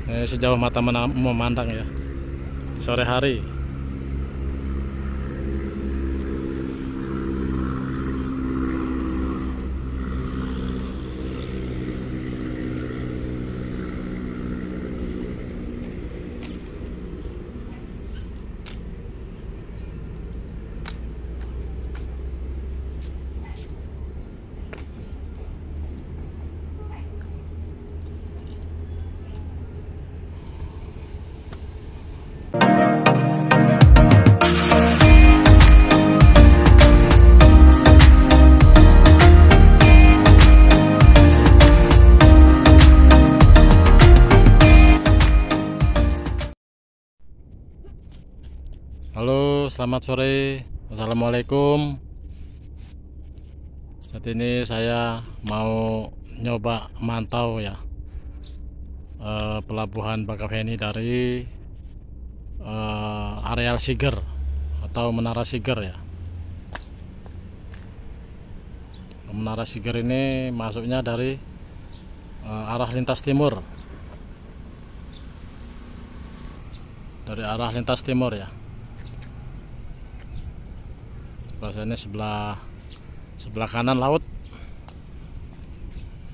Sejauh mata memandang ya, sore hari. Halo, selamat sore. Assalamualaikum. Saat ini saya mau nyoba mantau ya Pelabuhan Bakauheni dari areal Siger atau Menara SIGER ya. Menara SIGER ini masuknya dari arah lintas timur. Dari arah lintas timur ya. Ini sebelah kanan laut,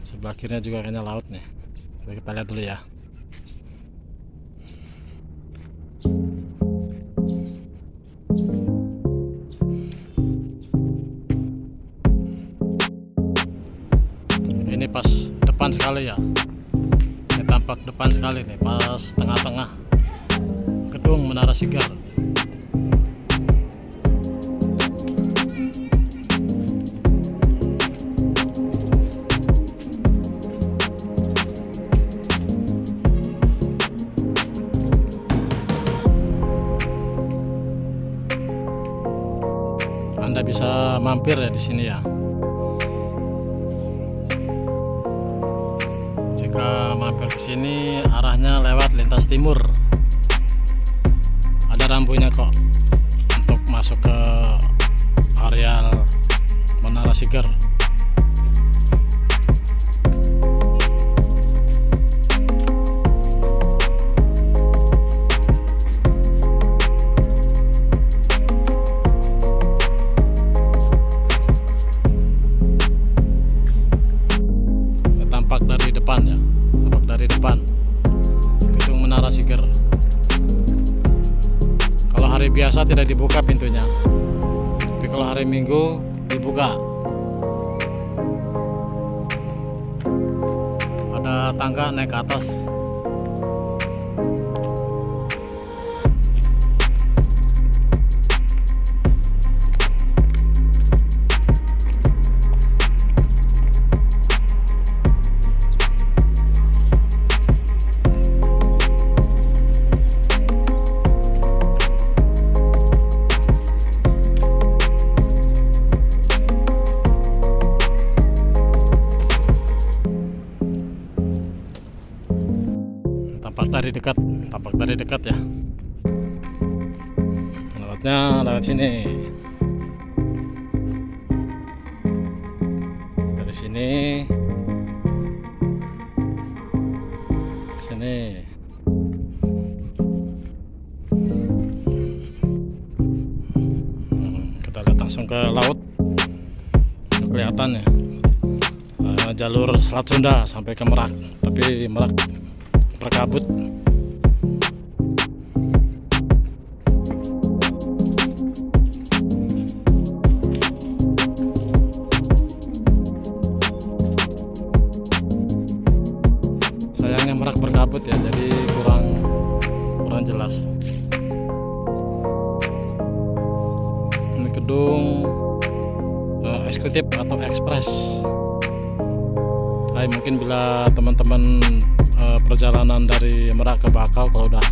sebelah kirinya juga kayaknya laut nih. Coba kita lihat dulu ya. Ini pas depan sekali ya. Ini tampak depan sekali nih, pas tengah-tengah gedung Menara SIGER. Anda bisa mampir ya di sini ya. Jika mampir ke sini arahnya lewat lintas timur. Ada rambunya kok untuk masuk ke areal Menara SIGER. Dari depan ya, tampak dari depan Gedung Menara SIGER. Kalau hari biasa tidak dibuka pintunya, tapi kalau hari Minggu dibuka. Ada tangga naik ke atas. Tampak dari dekat ya. Lewatnya lewat sini. Dari sini ke sini. Kita lihat langsung ke laut. Kelihatan ya. Jalur Selat Sunda sampai ke Merak, tapi Merak berkabut. Sayangnya Merak berkabut ya, jadi kurang jelas. Ini gedung eksekutif atau ekspres. Mungkin bila teman-teman perjalanan dari Merak ke Bakau, kalau udah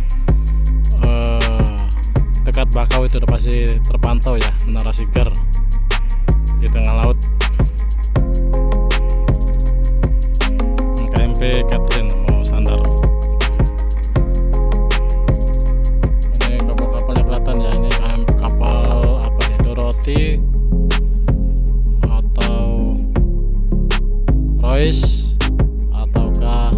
dekat Bakau itu udah pasti terpantau ya Menara SIGER di tengah laut. KMP Catherine mau sandar. Ini kapal-kapalnya kelihatan ya. Ini kapal apa nih, Dorothy atau Royce ataukah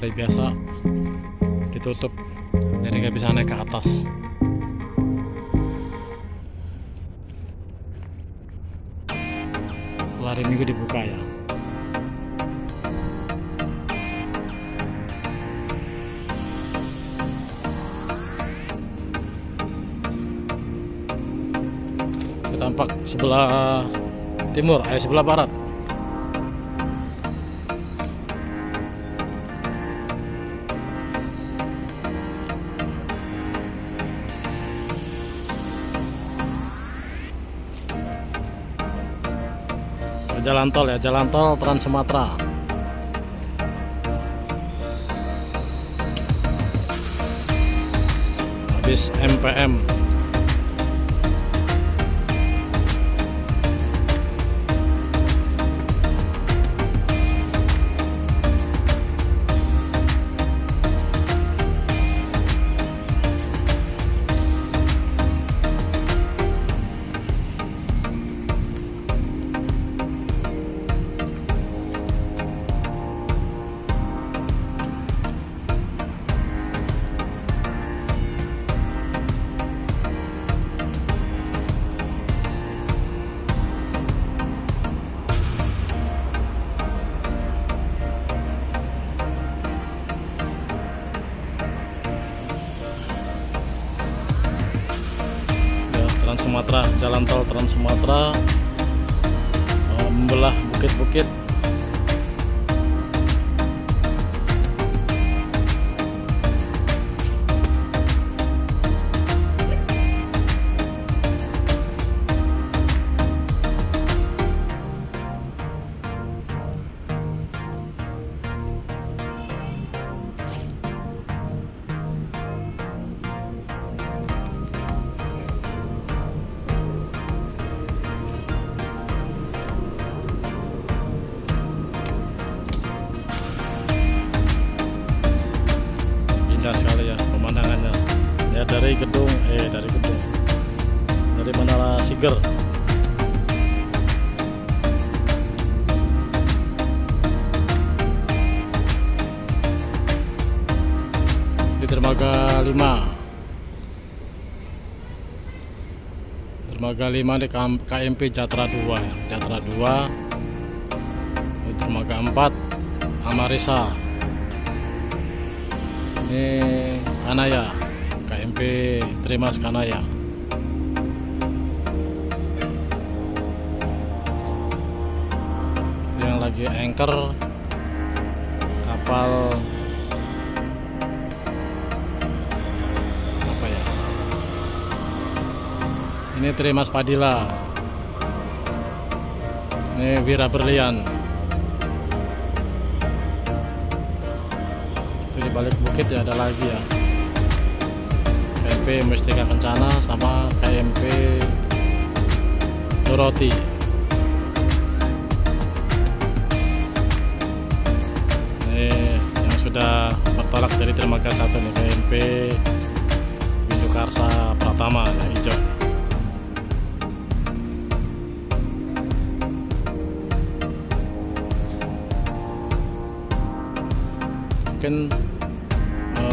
hari biasa ditutup, jadi nggak bisa naik ke atas. Kalau hari Minggu dibuka ya. Tampak sebelah timur, sebelah barat. Jalan tol ya, jalan tol Trans Sumatera. Habis MPM. Sumatera, jalan tol Trans Sumatera membelah bukit-bukit. Indah sekali ya pemandangannya ya, dari gedung dari Menara SIGER. Di dermaga 5 di KMP Jatra 2 ya. Jatra 2, dermaga 4 Amarisa. Ini Kanaya, KMP Trimas Kanaya. Yang lagi anchor kapal apa ya? Ini Trimas Padilla. Ini Wira Berlian. Di balik bukit ya ada lagi ya, KMP Mustika Kencana sama KMP Doroti. Ini yang sudah bertolak dari dermaga 1 nih, KMP Bindu Karsa Pratama yang hijau. Mungkin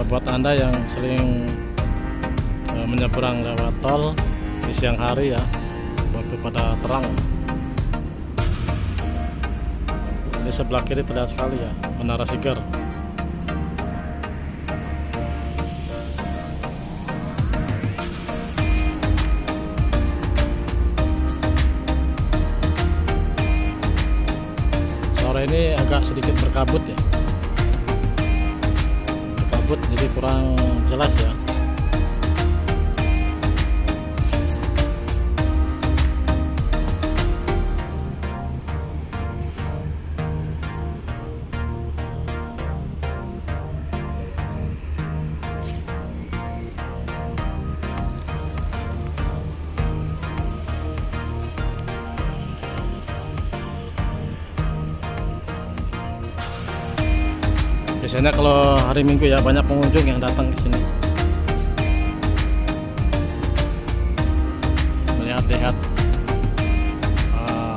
buat Anda yang sering menyeberang lewat tol di siang hari ya, waktu pada terang, di sebelah kiri terlihat sekali ya Menara SIGER. Sore ini agak sedikit berkabut ya, jadi kurang jelas ya. Biasanya kalau hari Minggu ya banyak pengunjung yang datang ke sini melihat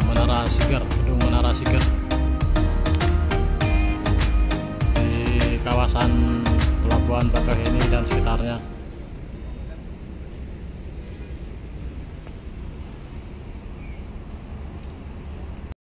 Menara SIGER, Gedung Menara SIGER di kawasan Bakauheni dan sekitarnya.